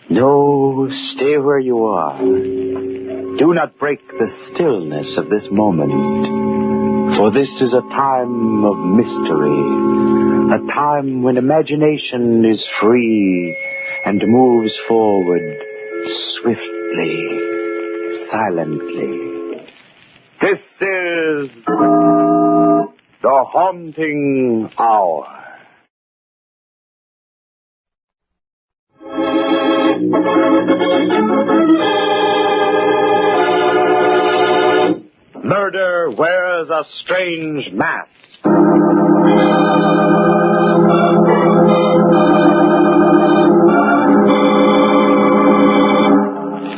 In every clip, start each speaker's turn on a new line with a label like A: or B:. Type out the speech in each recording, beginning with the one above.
A: No, stay where you are. Do not break the stillness of this moment, for this is a time of mystery, a time when imagination is free and moves forward swiftly, silently. This is the Haunting Hour. Murder wears a strange mask.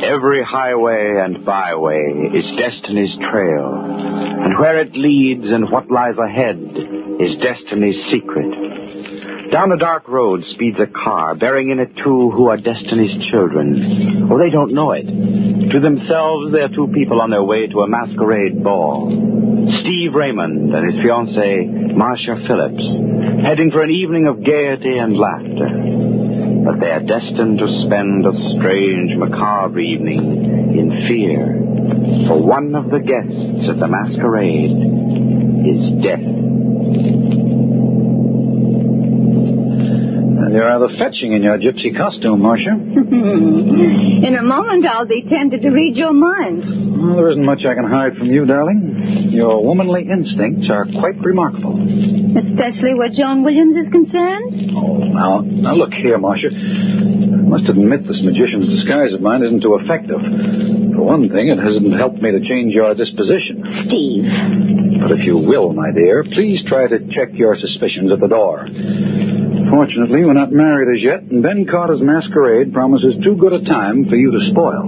A: Every highway and byway is destiny's trail, and where it leads and what lies ahead is destiny's secret. Down a dark road speeds a car, bearing in it two who are destiny's children. Oh, they don't know it. To themselves, they are two people on their way to a masquerade ball. Steve Raymond and his fiancée, Marcia Phillips, heading for an evening of gaiety and laughter. But they are destined to spend a strange, macabre evening in fear. For one of the guests at the masquerade is death.
B: You're rather fetching in your gypsy costume, Marcia.
C: In a moment, I'll be tempted to read your mind.
B: Well, there isn't much I can hide from you, darling. Your womanly instincts are quite remarkable.
C: Especially where Joan Williams is concerned?
B: Oh, now look here, Marcia. I must admit this magician's disguise of mine isn't too effective. For one thing, it hasn't helped me to change your disposition.
C: Steve.
B: But if you will, my dear, please try to check your suspicions at the door. Fortunately, we're not married as yet, and Ben Carter's masquerade promises too good a time for you to spoil.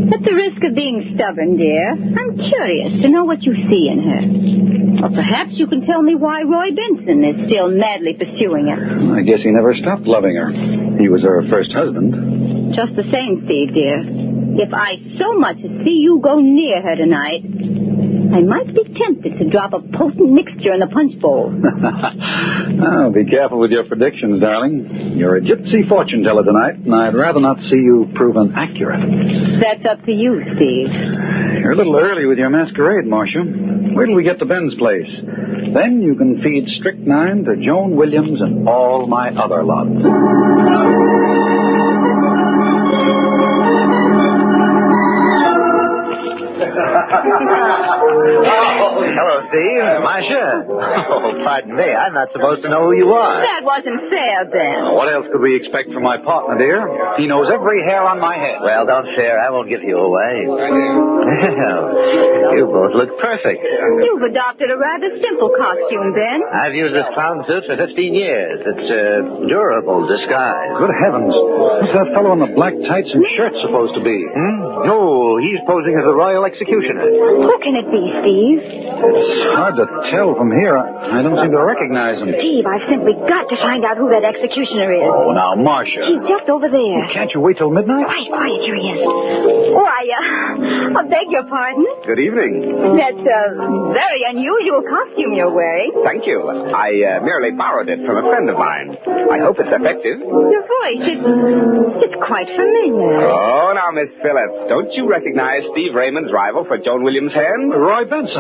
C: At the risk of being stubborn, dear, I'm curious to know what you see in her. Or perhaps you can tell me why Roy Benson is still madly pursuing her.
B: I guess he never stopped loving her. He was her first husband.
C: Just the same, Steve, dear. If I so much as see you go near her tonight, I might be tempted to drop a potent mixture in the punch bowl.
B: Oh, be careful with your predictions, darling. You're a gypsy fortune teller tonight, and I'd rather not see you proven accurate.
C: That's up to you, Steve.
B: You're a little early with your masquerade, Marcia. Wait till we get to Ben's place. Then you can feed strychnine to Joan Williams and all my other loves.
D: Hello, Steve. Marcia. Oh, pardon me. I'm not supposed to know who you are.
C: That wasn't fair, Ben.
B: What else could we expect from my partner, dear? He knows every hair on my head.
D: Well, don't fear. I won't give you away. Well, you both look perfect.
C: You've adopted a rather simple costume, Ben.
D: I've used this clown suit for 15 years. It's a durable disguise.
B: Good heavens. What's that fellow in the black tights and shirt supposed to be?
D: No, he's posing as a royal executioner.
C: Who can it be, Steve?
B: It's hard to tell from here. I don't seem to recognize him.
C: Steve, I've simply got to find out who that executioner is.
B: Oh, now, Marcia.
C: He's just over there.
B: Can't you wait till midnight?
C: Quiet, here he is. Why, I beg your pardon?
A: Good evening.
C: That's a very unusual costume you're wearing.
A: Thank you. I merely borrowed it from a friend of mine. I hope it's effective.
C: Your voice, it's quite familiar.
A: Oh, now, Miss Phillips, don't you recognize Steve Raymond's rival for Joan Williams' hand?
B: Roy Benson.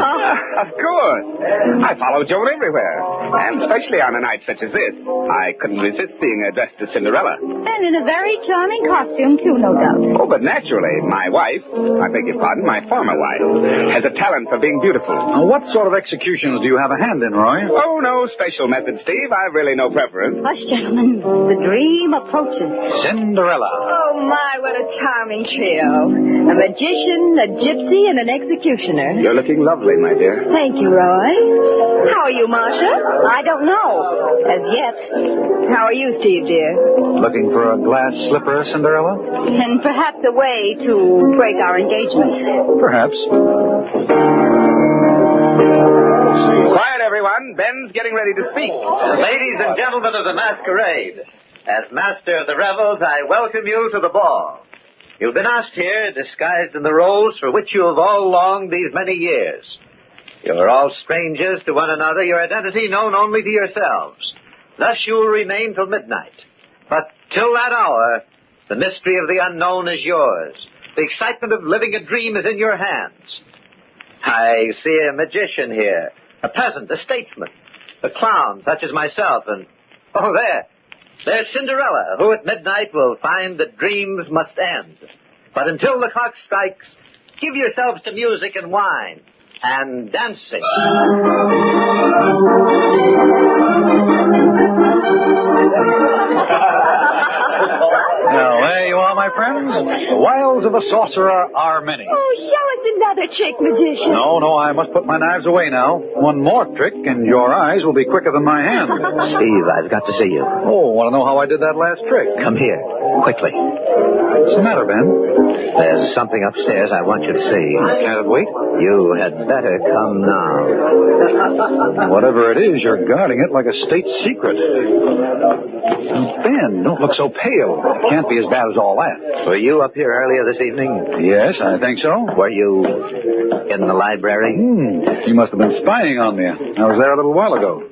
A: Of course. I follow Joan everywhere, and especially on a night such as this. I couldn't resist seeing her dressed as Cinderella.
C: And in a very charming costume, too, no doubt.
A: Oh, but naturally, my wife, I beg your pardon, my former wife, has a talent for being beautiful.
B: Now, what sort of executions do you have a hand in, Roy?
A: Oh, no special method, Steve. I've really no preference.
C: Hush, gentlemen. The dream approaches.
B: Cinderella.
C: Oh, my, what a charming trio. A magician, a gypsy, and an executioner.
A: You're looking lovely, my dear.
C: Thank you, Roy. How are you, Marcia? I don't know. As yet. How are you, Steve, dear?
B: Looking for a glass slipper, Cinderella?
C: And perhaps a way to break our engagement.
B: Perhaps.
A: Quiet, everyone. Ben's getting ready to speak.
D: Ladies and gentlemen of the masquerade, as master of the revels, I welcome you to the ball. You've been asked here, disguised in the roles for which you have all longed these many years. You are all strangers to one another, your identity known only to yourselves. Thus you will remain till midnight. But till that hour, the mystery of the unknown is yours. The excitement of living a dream is in your hands. I see a magician here, a peasant, a statesman, a clown such as myself, and, oh, there's Cinderella, who at midnight will find that dreams must end. But until the clock strikes, give yourselves to music and wine and dancing.
B: Now, there you are, my friends. The wiles of the sorcerer are many.
C: Oh, show us another trick, magician.
B: No, I must put my knives away now. One more trick, and your eyes will be quicker than my hand.
D: Steve, I've got to see you.
B: Oh, want to know how I did that last trick?
D: Come here, quickly.
B: What's the matter, Ben?
D: There's something upstairs I want you to see.
B: Can't it wait?
D: You had better come now.
B: Whatever it is, you're guarding it like a state secret. Ben, don't look so pale. It can't be as bad as all that.
D: Were you up here earlier this evening?
B: Yes, I think so.
D: Were you in the library?
B: You must have been spying on me. I was there a little while ago.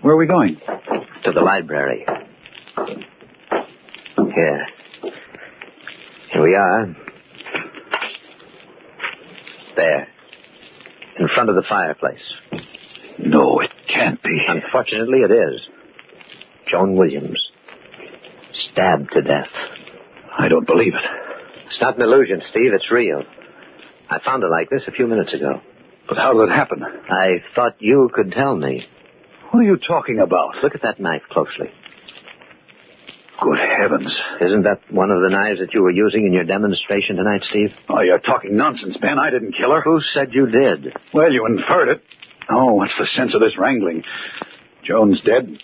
B: Where are we going?
D: To the library. Here we are. There. In front of the fireplace.
B: No, it can't be.
D: Unfortunately, it is. Joan Williams. Stabbed to death.
B: I don't believe it.
D: It's not an illusion, Steve. It's real. I found her like this a few minutes ago.
B: But how did it happen?
D: I thought you could tell me.
B: What are you talking about?
D: Look at that knife closely.
B: Good heavens.
D: Isn't that one of the knives that you were using in your demonstration tonight, Steve?
B: Oh, you're talking nonsense, Ben. I didn't kill her.
D: Who said you did?
B: Well, you inferred it. Oh, what's the sense of this wrangling? Joan's dead.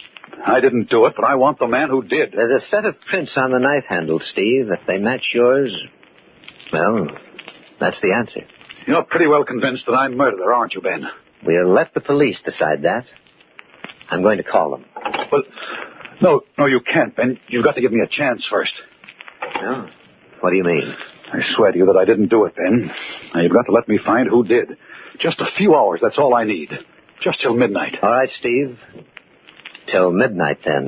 B: I didn't do it, but I want the man who did.
D: There's a set of prints on the knife handle, Steve. If they match yours, well, that's the answer.
B: You're pretty well convinced that I murdered her, aren't you, Ben?
D: We'll let the police decide that. I'm going to call them.
B: Well, no, you can't, Ben. You've got to give me a chance first.
D: No? What do you mean?
B: I swear to you that I didn't do it, Ben. Now, you've got to let me find who did. Just a few hours, that's all I need. Just till midnight.
D: All right, Steve. Till midnight, then.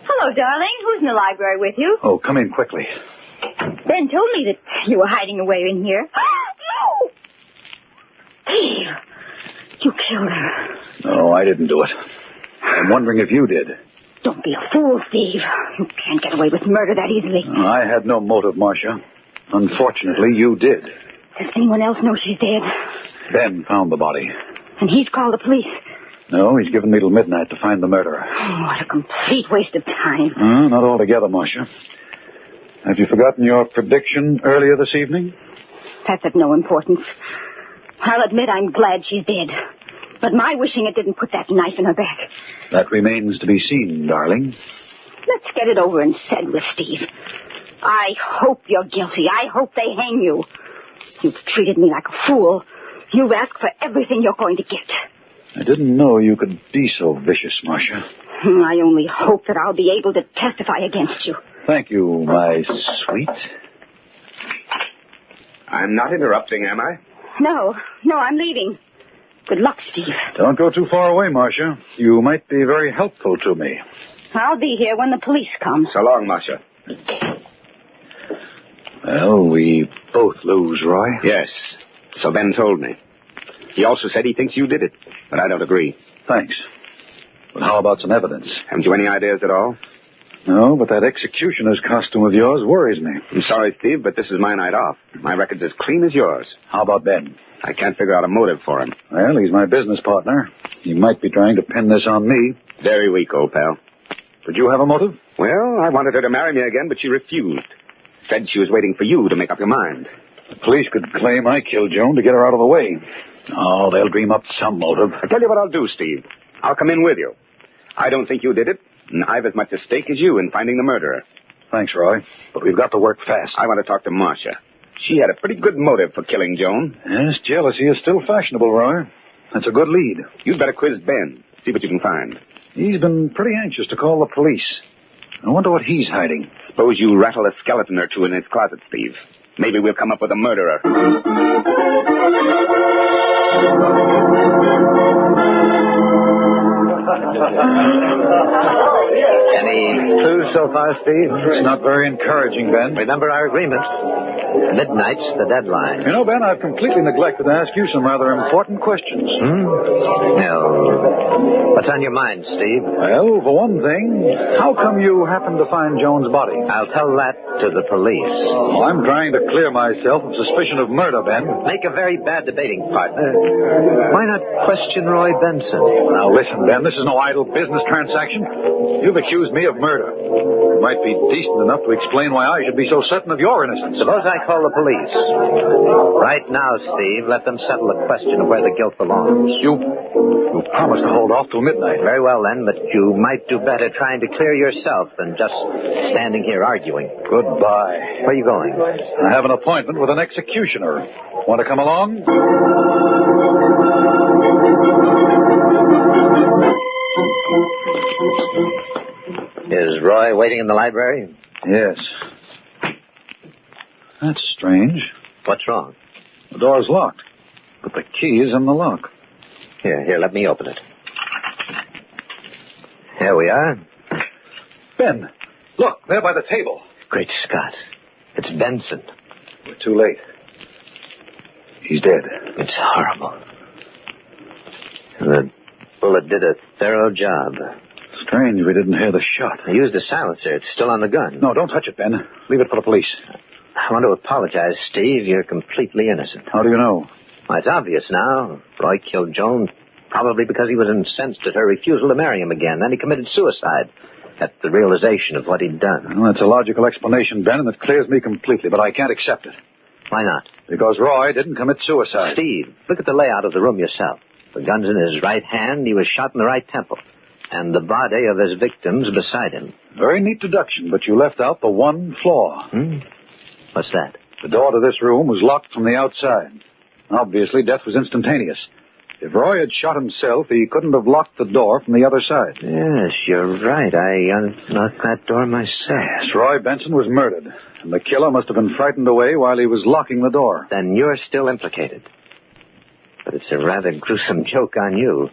C: Hello, darling. Who's in the library with you?
B: Oh, come in quickly.
C: Ben told me that you were hiding away in here. No! Steve, you killed her.
B: No, I didn't do it. I'm wondering if you did.
C: Don't be a fool, Steve. You can't get away with murder that easily.
B: I had no motive, Marcia. Unfortunately, you did.
C: Does anyone else know she's dead?
B: Ben found the body.
C: And he's called the police.
B: No, he's given me till midnight to find the murderer.
C: Oh, what a complete waste of time.
B: Not altogether, Marcia. Have you forgotten your prediction earlier this evening?
C: That's of no importance. I'll admit I'm glad she's dead. But my wishing it didn't put that knife in her back.
B: That remains to be seen, darling.
C: Let's get it over and said with, Steve. I hope you're guilty. I hope they hang you. You've treated me like a fool. You ask for everything you're going to get.
B: I didn't know you could be so vicious, Marcia.
C: I only hope that I'll be able to testify against you.
B: Thank you, my sweet.
A: I'm not interrupting, am I?
C: No, I'm leaving. Good luck, Steve.
B: Don't go too far away, Marcia. You might be very helpful to me.
C: I'll be here when the police come.
A: So long, Marcia.
B: Well, we both lose, Roy.
A: Yes, so Ben told me. He also said he thinks you did it, but I don't agree.
B: Thanks. But how about some evidence?
A: Haven't you any ideas at all?
B: No, but that executioner's costume of yours worries me.
A: I'm sorry, Steve, but this is my night off. My record's as clean as yours.
B: How about Ben?
A: I can't figure out a motive for him.
B: Well, he's my business partner. He might be trying to pin this on me.
A: Very weak, old pal.
B: Did you have a motive?
A: Well, I wanted her to marry me again, but she refused. Said she was waiting for you to make up your mind.
B: The police could claim I killed Joan to get her out of the way. Oh, they'll dream up some motive.
A: I'll tell you what I'll do, Steve.
E: I'll come in with you. I don't think you did it, and I've as much a stake as you in finding the murderer.
B: Thanks, Roy, but we've got to work fast.
E: I want to talk to Marcia. She had a pretty good motive for killing Joan.
B: Yes, jealousy is still fashionable, Roy. That's a good lead.
E: You'd better quiz Ben. See what you can find.
B: He's been pretty anxious to call the police. I wonder what he's hiding.
E: Suppose you rattle a skeleton or two in his closet, Steve. Maybe we'll come up with a murderer.
D: Any clues so far, Steve?
B: It's not very encouraging, Ben.
D: Remember our agreement. Midnight's the deadline.
B: You know, Ben, I've completely neglected to ask you some rather important questions.
D: No. What's on your mind, Steve?
B: Well, for one thing, how come you happened to find Joan's body?
D: I'll tell that to the police.
B: Oh, I'm trying to clear myself of suspicion of murder, Ben.
D: Make a very bad debating partner. Why not question Roy Benson?
B: Now, listen, Ben, this is no idle business transaction. You've accused me of murder. You might be decent enough to explain why I should be so certain of your innocence.
D: Suppose I call the police. Right now, Steve, let them settle the question of where the guilt belongs.
B: You promised to hold off till midnight.
D: Very well, then, but you might do better trying to clear yourself than just standing here arguing.
B: Goodbye.
D: Where are you going?
B: I have an appointment with an executioner. Want to come along?
D: Is Roy waiting in the library?
B: Yes. That's strange.
D: What's wrong?
B: The door's locked, but the key is in the lock.
D: Here, let me open it. Here we are.
B: Ben, look, there by the table.
D: Great Scott. It's Benson.
B: We're too late. He's dead.
D: It's horrible. The bullet did a thorough job.
B: Strange we didn't hear the shot.
D: I used a silencer. It's still on the gun.
B: No, don't touch it, Ben. Leave it for the police.
D: I want to apologize, Steve. You're completely innocent.
B: How do you know?
D: Well, it's obvious now. Roy killed Joan probably because he was incensed at her refusal to marry him again. Then he committed suicide at the realization of what he'd done.
B: Well, that's a logical explanation, Ben, and it clears me completely, but I can't accept it.
D: Why not?
B: Because Roy didn't commit suicide.
D: Steve, look at the layout of the room yourself. The gun's in his right hand. He was shot in the right temple. And the body of his victim's beside him.
B: Very neat deduction, but you left out the one flaw.
D: What's that?
B: The door to this room was locked from the outside. Obviously, death was instantaneous. If Roy had shot himself, he couldn't have locked the door from the other side.
D: Yes, you're right. I unlocked that door myself.
B: Yes, Roy Benson was murdered, and the killer must have been frightened away while he was locking the door.
D: Then you're still implicated. But it's a rather gruesome joke on you.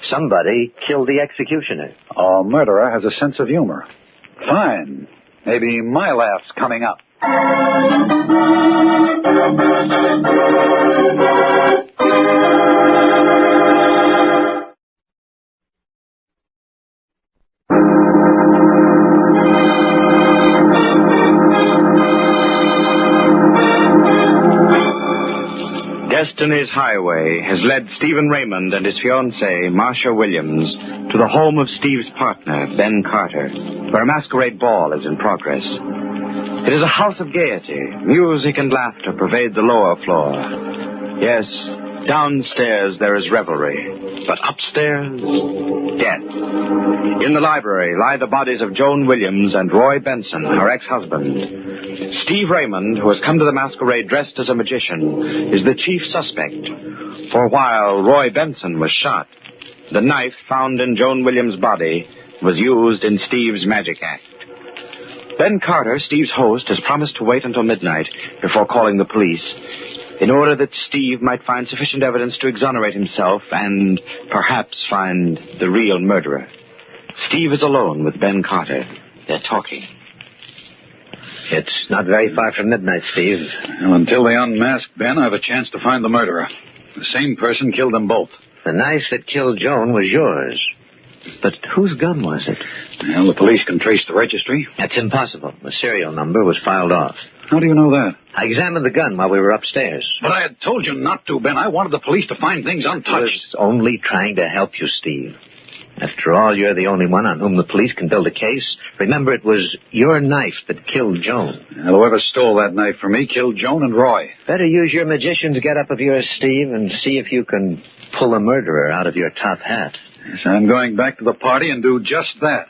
D: Somebody killed the executioner.
B: A murderer has a sense of humor. Fine. Maybe my laugh's coming up.
A: Destiny's Highway has led Stephen Raymond and his fiancée, Marcia Williams, to the home of Steve's partner, Ben Carter, where a masquerade ball is in progress. It is a house of gaiety. Music and laughter pervade the lower floor. Yes, downstairs there is revelry, but upstairs, death. In the library lie the bodies of Joan Williams and Roy Benson, her ex-husband. Steve Raymond, who has come to the masquerade dressed as a magician, is the chief suspect. For while Roy Benson was shot, the knife found in Joan Williams' body was used in Steve's magic act. Ben Carter, Steve's host, has promised to wait until midnight before calling the police, in order that Steve might find sufficient evidence to exonerate himself and perhaps find the real murderer. Steve is alone with Ben Carter. They're talking.
D: It's not very far from midnight, Steve.
B: Well, until they unmask Ben, I have a chance to find the murderer. The same person killed them both.
D: The knife that killed Joan was yours. But whose gun was it?
B: Well, the police can trace the registry.
D: That's impossible. The serial number was filed off.
B: How do you know that?
D: I examined the gun while we were upstairs.
B: But I had told you not to, Ben. I wanted the police to find things untouched.
D: I was only trying to help you, Steve. After all, you're the only one on whom the police can build a case. Remember, it was your knife that killed Joan.
B: Well, whoever stole that knife from me killed Joan and Roy.
D: Better use your magician's get-up of yours, Steve, and see if you can pull a murderer out of your top hat.
B: Yes, I'm going back to the party and do just that.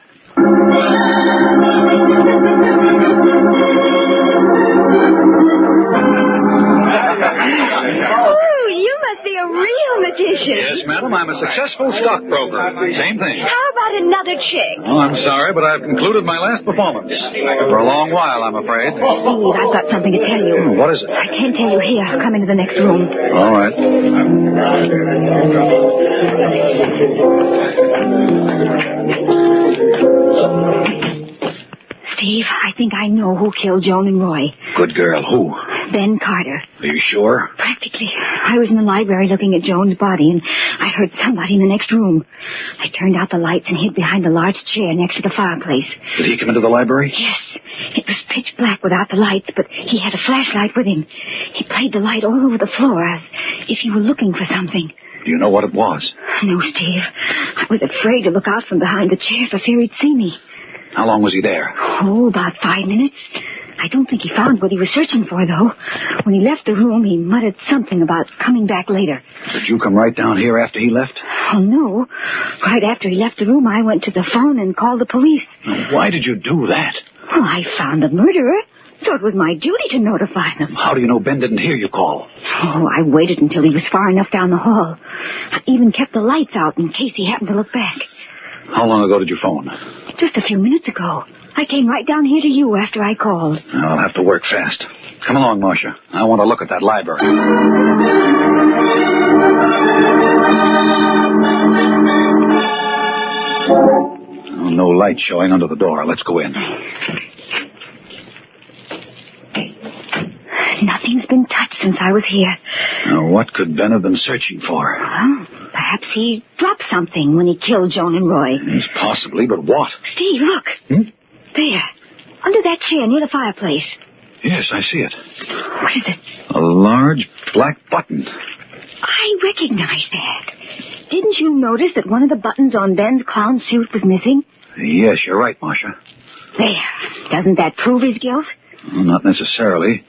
C: Oh, you must be a real magician.
B: Yes, madam, I'm a successful stockbroker. Same thing.
C: How about another chick?
B: Oh, I'm sorry, but I've concluded my last performance. For a long while, I'm afraid.
C: Steve, I've got something to tell you.
B: What is it?
C: I can't tell you here. Come into the next room.
B: All right.
C: Steve, I think I know who killed Joan and Roy.
B: Good girl. Who?
C: Ben Carter.
B: Are you sure?
C: Practically. I was in the library looking at Joan's body, and I heard somebody in the next room. I turned out the lights and hid behind a large chair next to the fireplace.
B: Did he come into the library?
C: Yes. It was pitch black without the lights, but he had a flashlight with him. He played the light all over the floor as if he were looking for something.
B: Do you know what it was?
C: No, Steve. I was afraid to look out from behind the chair for fear he'd see me.
B: How long was he there?
C: Oh, about 5 minutes. I don't think he found what he was searching for, though. When he left the room, he muttered something about coming back later.
B: Did you come right down here after he left?
C: Oh, no. Right after he left the room, I went to the phone and called the police.
B: Why did you do that?
C: Well, I found the murderer, so it was my duty to notify them.
B: How do you know Ben didn't hear you call?
C: Oh, I waited until he was far enough down the hall. I even kept the lights out in case he happened to look back.
B: How long ago did you phone?
C: Just a few minutes ago. I came right down here to you after I called.
B: I'll have to work fast. Come along, Marcia. I want to look at that library. Oh, no light showing under the door. Let's go in.
C: Nothing's been touched since I was here.
B: Now, what could Ben have been searching for?
C: Well, perhaps he dropped something when he killed Joan and Roy.
B: Yes, possibly, but what?
C: Steve, look. There. Under that chair near the fireplace.
B: Yes, I see it.
C: What is it?
B: A large black button.
C: I recognize that. Didn't you notice that one of the buttons on Ben's clown suit was missing?
B: Yes, you're right, Marcia.
C: There. Doesn't that prove his guilt?
B: Well, not necessarily.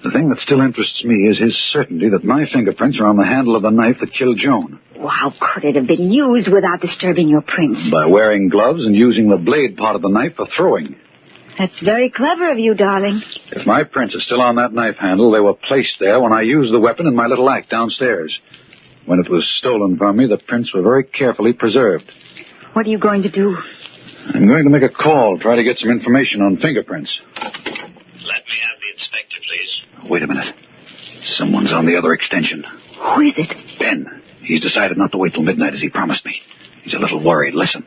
B: The thing that still interests me is his certainty that my fingerprints are on the handle of the knife that killed Joan.
C: Well, how could it have been used without disturbing your prints?
B: By wearing gloves and using the blade part of the knife for throwing.
C: That's very clever of you, darling.
B: If my prints are still on that knife handle, they were placed there when I used the weapon in my little act downstairs. When it was stolen from me, the prints were very carefully preserved.
C: What are you going to do?
B: I'm going to make a call, try to get some information on fingerprints.
F: Let me have the inspector, please.
B: Wait a minute. Someone's on the other extension.
C: Who is it?
B: Ben. He's decided not to wait till midnight as he promised me. He's a little worried. Listen.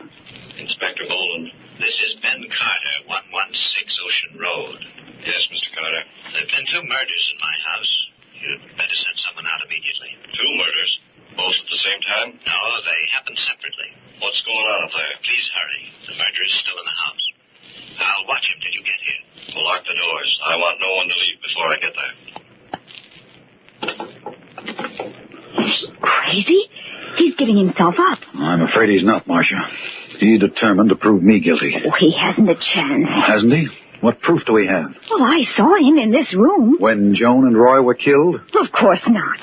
F: Inspector Boland, this is Ben Carter, 116 Ocean Road. Yes, Mr. Carter. There have been 2 murders in my house. You'd better send someone out immediately. 2 murders? Both at the same time? No, they happened separately. What's going on up there? Please hurry. The murderer's still in the house. I'll watch him till you get here. We'll lock the doors. I want no one to leave before I get there.
C: Crazy? He's giving himself up.
B: I'm afraid he's not, Marcia. He's determined to prove me guilty.
C: Oh, he hasn't a chance.
B: Hasn't he? What proof do we have?
C: Well, I saw him in this room.
B: When Joan and Roy were killed?
C: Of course not.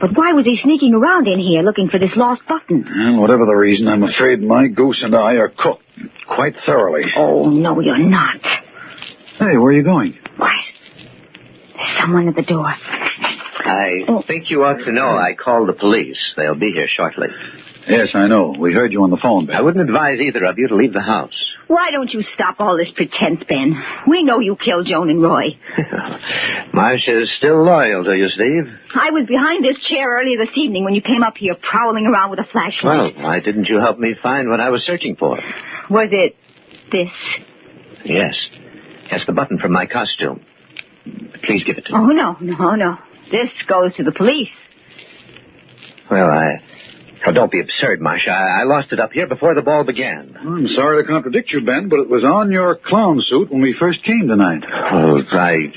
C: But why was he sneaking around in here looking for this lost button?
B: And whatever the reason, I'm afraid my goose and I are cooked quite thoroughly.
C: Oh, no, you're not.
B: Hey, where are you going?
C: Quiet. There's someone at the door.
D: I think you ought to know I called the police. They'll be here shortly.
B: Yes, I know. We heard you on the phone, Ben.
D: I wouldn't advise either of you to leave the house.
C: Why don't you stop all this pretense, Ben? We know you killed Joan and Roy.
D: Marcia's still loyal to you, Steve.
C: I was behind this chair earlier this evening when you came up here prowling around with a flashlight.
D: Well, why didn't you help me find what I was searching for?
C: Was it this?
D: Yes. Yes, the button from my costume. Please give it to me.
C: Oh, no. This goes to the police.
D: Well, don't be absurd, Marcia. I lost it up here before the ball began.
B: I'm sorry to contradict you, Ben, but it was on your clown suit when we first came tonight.
D: Oh, right.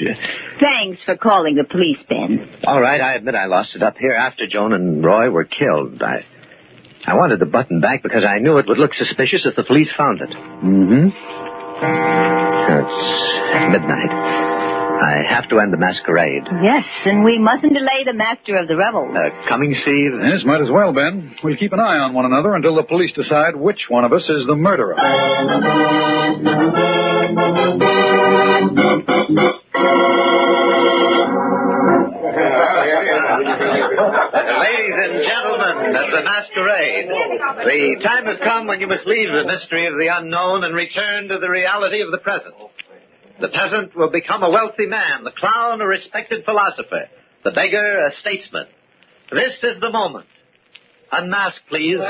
C: Thanks for calling the police, Ben.
D: All right, I admit I lost it up here after Joan and Roy were killed. I wanted the button back because I knew it would look suspicious if the police found it.
B: Mm-hmm.
D: It's midnight. I have to end the masquerade.
C: Yes, and we mustn't delay the master of the revels.
D: Coming, Steve?
B: Yes, might as well, Ben. We'll keep an eye on one another until the police decide which one of us is the murderer.
D: Ladies and gentlemen of the masquerade, the time has come when you must leave the mystery of the unknown and return to the reality of the present. The peasant will become a wealthy man, the clown a respected philosopher, the beggar a statesman. This is the moment. Unmask, please.
B: Ben,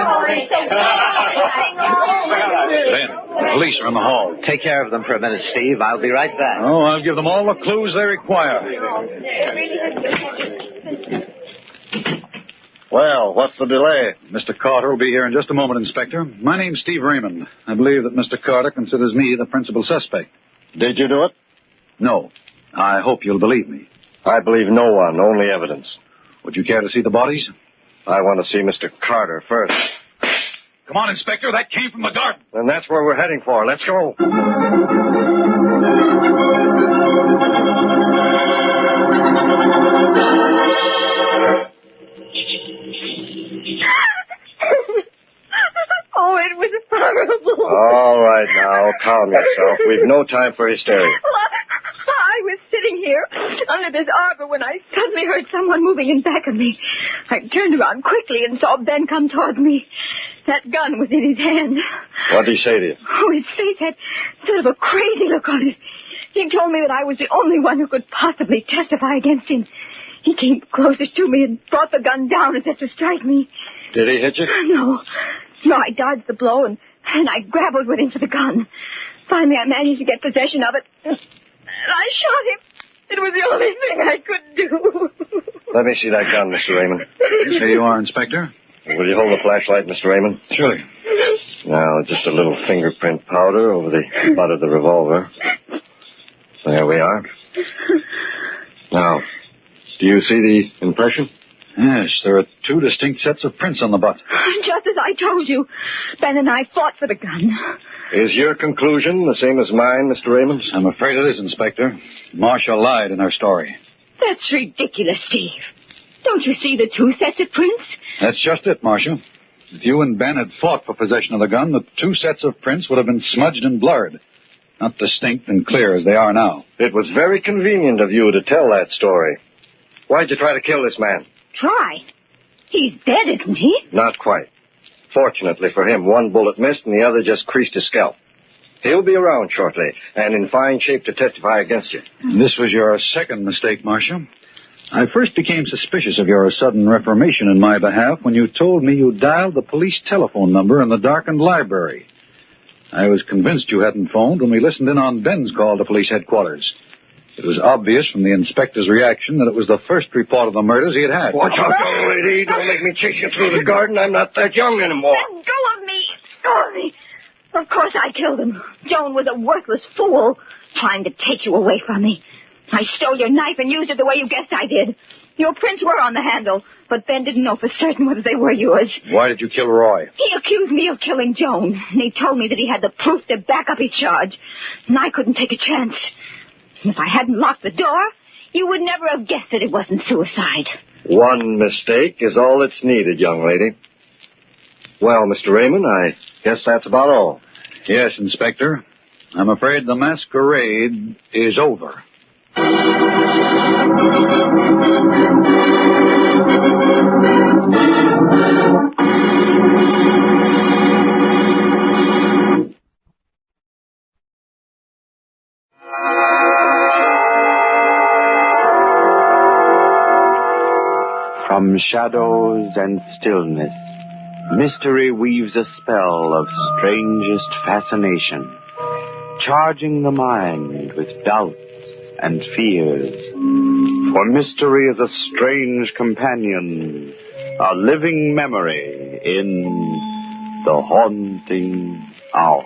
B: the police are in the hall.
D: Take care of them for a minute, Steve. I'll be right back.
B: Oh, I'll give them all the clues they require. Well, what's the delay? Mr. Carter will be here in just a moment, Inspector. My name's Steve Raymond. I believe that Mr. Carter considers me the principal suspect.
G: Did you do it?
B: No. I hope you'll believe me.
G: I believe no one, only evidence.
B: Would you care to see the bodies?
G: I want to see Mr. Carter first.
B: Come on, Inspector. That came from the garden.
G: And that's where we're heading for. Let's go.
C: Oh, it was horrible.
G: All right, now, calm yourself. We've no time for hysteria.
C: I was sitting here under this arbor when I suddenly heard someone moving in back of me. I turned around quickly and saw Ben come toward me. That gun was in his hand.
G: What did he say to you?
C: Oh, his face had sort of a crazy look on it. He told me that I was the only one who could possibly testify against him. He came closest to me and brought the gun down as if to strike me.
G: Did he hit you?
C: No, I dodged the blow and I grappled with him for the gun. Finally, I managed to get possession of it. And I shot him. It was the only thing I could do.
G: Let me see that gun, Mr. Raymond.
B: Here you are, Inspector.
G: Will you hold the flashlight, Mr. Raymond?
B: Surely.
G: Now, just a little fingerprint powder over the butt of the revolver. There we are. Now, do you see the impression?
B: Yes, there are two distinct sets of prints on the butt.
C: Just as I told you, Ben and I fought for the gun.
G: Is your conclusion the same as mine, Mr. Raymond?
B: I'm afraid it is, Inspector. Marcia lied in her story.
C: That's ridiculous, Steve. Don't you see the two sets of prints?
B: That's just it, Marcia. If you and Ben had fought for possession of the gun, the two sets of prints would have been smudged and blurred. Not distinct and clear as they are now.
G: It was very convenient of you to tell that story. Why'd you try to kill this man?
C: Try? He's dead, isn't he?
G: Not quite. Fortunately for him, one bullet missed and the other just creased his scalp. He'll be around shortly and in fine shape to testify against you.
B: This was your second mistake, Marcia. I first became suspicious of your sudden reformation in my behalf when you told me you dialed the police telephone number in the darkened library. I was convinced you hadn't phoned when we listened in on Ben's call to police headquarters. It was obvious from the inspector's reaction that it was the first report of the murders he had had.
G: Watch out, young lady. Don't make me chase you through the garden. I'm not that young anymore.
C: Let go of me. Go of me. Of course I killed him. Joan was a worthless fool trying to take you away from me. I stole your knife and used it the way you guessed I did. Your prints were on the handle, but Ben didn't know for certain whether they were yours.
B: Why did you kill Roy?
C: He accused me of killing Joan, and he told me that he had the proof to back up his charge, and I couldn't take a chance. If I hadn't locked the door, you would never have guessed that it wasn't suicide.
G: One mistake is all that's needed, young lady. Well, Mr. Raymond, I guess that's about all.
B: Yes, Inspector. I'm afraid the masquerade is over.
A: From shadows and stillness, mystery weaves a spell of strangest fascination, charging the mind with doubts and fears. For mystery is a strange companion, a living memory in the haunting hour.